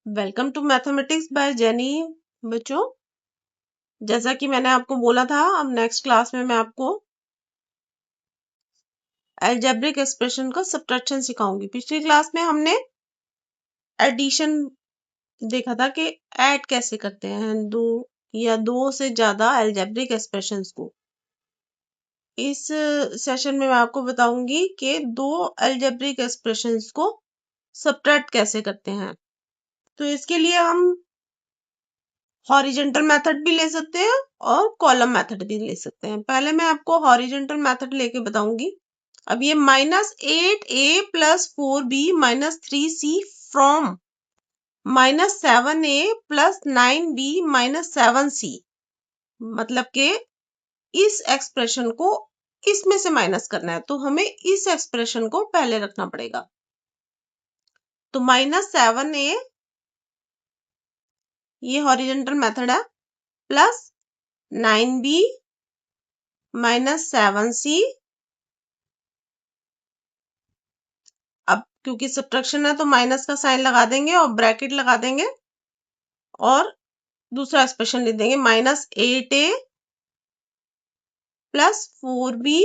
Welcome to mathematics by Jenny. बच्चों, जैसा कि मैंने आपको बोला था, अब नेक्स्ट क्लास में मैं आपको अलजेब्रिक एक्सप्रेशन का सब्ट्रैक्शन सिखाऊंगी। पिछली क्लास में हमने एडिशन देखा था कि ऐड कैसे करते हैं दो या दो से ज्यादा अलजेब्रिक एक्सप्रेशंस को। इस सेशन में मैं आपको बताऊंगी कि दो अलजेब्रिक एक्सप्रेशंस को सब्ट्रैक्ट कैसे करते हैं। तो इसके लिए हम हॉरिजेंटल मेथड भी ले सकते हैं और कॉलम मेथड भी ले सकते हैं। पहले मैं आपको हॉरिजेंटल मेथड लेके बताऊंगी। अब ये -8a plus 4b minus 3c from -7a plus 9b minus 7c, मतलब के इस एक्सप्रेशन को इसमें से माइनस करना है, तो हमें इस एक्सप्रेशन को पहले रखना पड़ेगा। तो -7a ये हॉरिजेंटल मेथड है, प्लस 9b माइनस 7c। अब क्योंकि सब्ट्रैक्शन है तो माइनस का साइन लगा देंगे और ब्रैकेट लगा देंगे और दूसरा एक्सप्रेशन लिख देंगे -8a plus 4b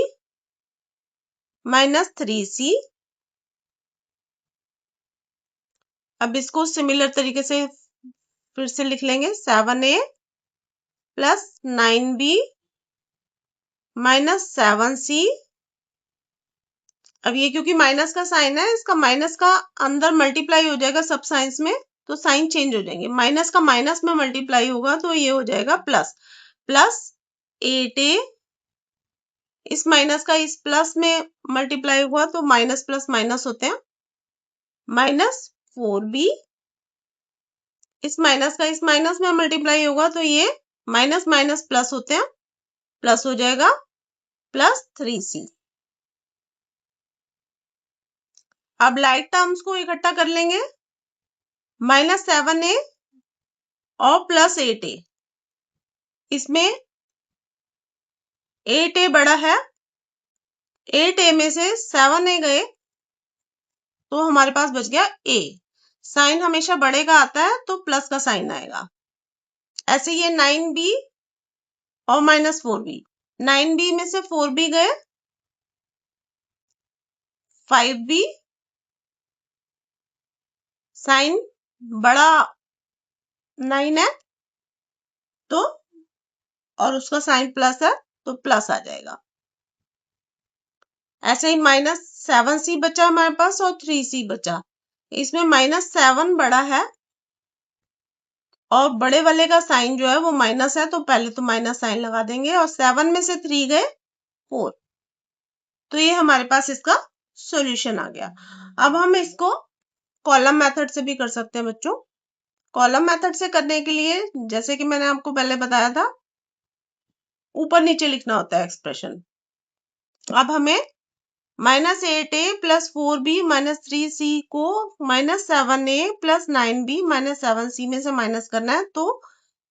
minus 3c। अब इसको सिमिलर तरीके से फिर से लिख लेंगे 7a plus 9b minus 7c। अब ये क्योंकि माइनस का साइन है, इसका माइनस का अंदर मल्टीप्लाई हो जाएगा सब साइंस में, तो साइन चेंज हो जाएंगे। माइनस का माइनस में मल्टीप्लाई होगा तो ये हो जाएगा प्लस। प्लस 8a, इस माइनस का इस प्लस में मल्टीप्लाई हुआ तो माइनस प्लस माइनस होते हैं, माइनस 4b, इस माइनस का इस माइनस में मल्टीप्लाई होगा तो ये माइनस माइनस प्लस होते हैं, प्लस हो जाएगा प्लस 3c। अब लाइक टर्म्स को इकट्ठा कर लेंगे, -7a और प्लस 8a। इसमें 8a बड़ा है, 8a में से 7a गए तो हमारे पास बच गया a। साइन हमेशा बड़े का आता है तो प्लस का साइन आएगा। ऐसे ये 9b और -4b, 9b में से 4b गए, 5b, साइन बड़ा 9 है तो, और उसका साइन प्लस है तो प्लस आ जाएगा। ऐसे ही -7c बचा हमारे पास और 3c बचा। इसमें -7 बड़ा है और बड़े वाले का साइन जो है वो माइनस है, तो पहले तो माइनस साइन लगा देंगे और 7 में से 3 गए 4, तो ये हमारे पास इसका सॉल्यूशन आ गया। अब हम इसको कॉलम मेथड से भी कर सकते हैं बच्चों। कॉलम मेथड से करने के लिए जैसे कि मैंने आपको पहले बताया था, ऊपर नीचे लिखना होता है एक्सप्रेशन। अब हमें -8a plus 4b minus 3c को -7a plus 9b minus 7c में से माइनस करना है, तो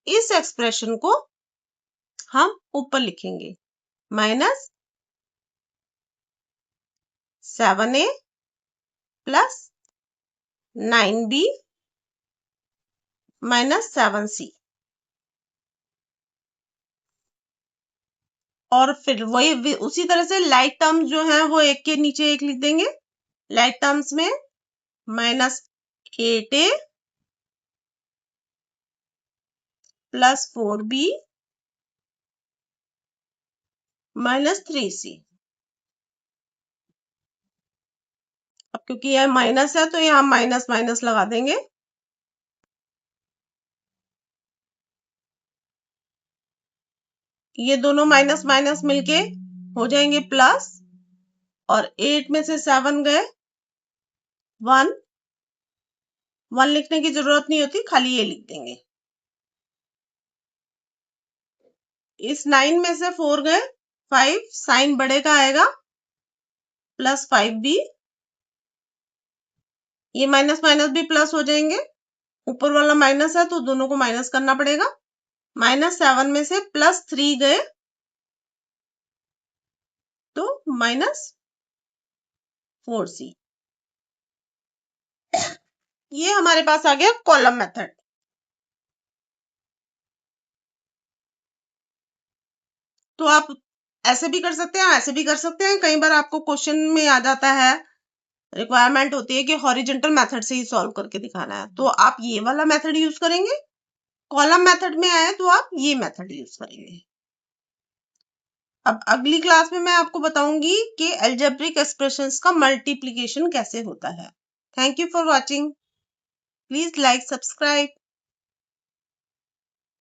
इस एक्सप्रेशन को हम ऊपर लिखेंगे -7a plus 9b minus 7c। और फिर वही उसी तरह से लाइक टर्म्स जो हैं वो एक के नीचे एक लिख देंगे। लाइक टर्म्स में -8a plus 4b minus 3c। अब क्योंकि यह माइनस है तो यहाँ माइनस माइनस लगा देंगे। ये दोनों माइनस माइनस मिलके हो जाएंगे प्लस, और 8 में से 7 गए 1, 1 लिखने की जरूरत नहीं होती, खाली ये लिख देंगे। इस 9 में से 4 गए 5, साइन बड़े का आएगा प्लस 5b, ये माइनस माइनस भी प्लस हो जाएंगे, ऊपर वाला माइनस है तो दोनों को माइनस करना पड़ेगा। -7 में से +3 गए तो -4c। ये हमारे पास आ गया कॉलम मेथड। तो आप ऐसे भी कर सकते हैं, ऐसे भी कर सकते हैं। कई बार आपको क्वेश्चन में आ जाता है, रिक्वायरमेंट होती है कि हॉरिजेंटल मेथड से ही सॉल्व करके दिखाना है, तो आप ये वाला मेथड यूज करेंगे। कॉलम मेथड में आए तो आप ये मेथड यूज करेंगे। अब अगली क्लास में मैं आपको बताऊंगी कि अलजेब्रिक एक्सप्रेशंस का मल्टीप्लिकेशन कैसे होता है। Thank you for watching. Please like, subscribe.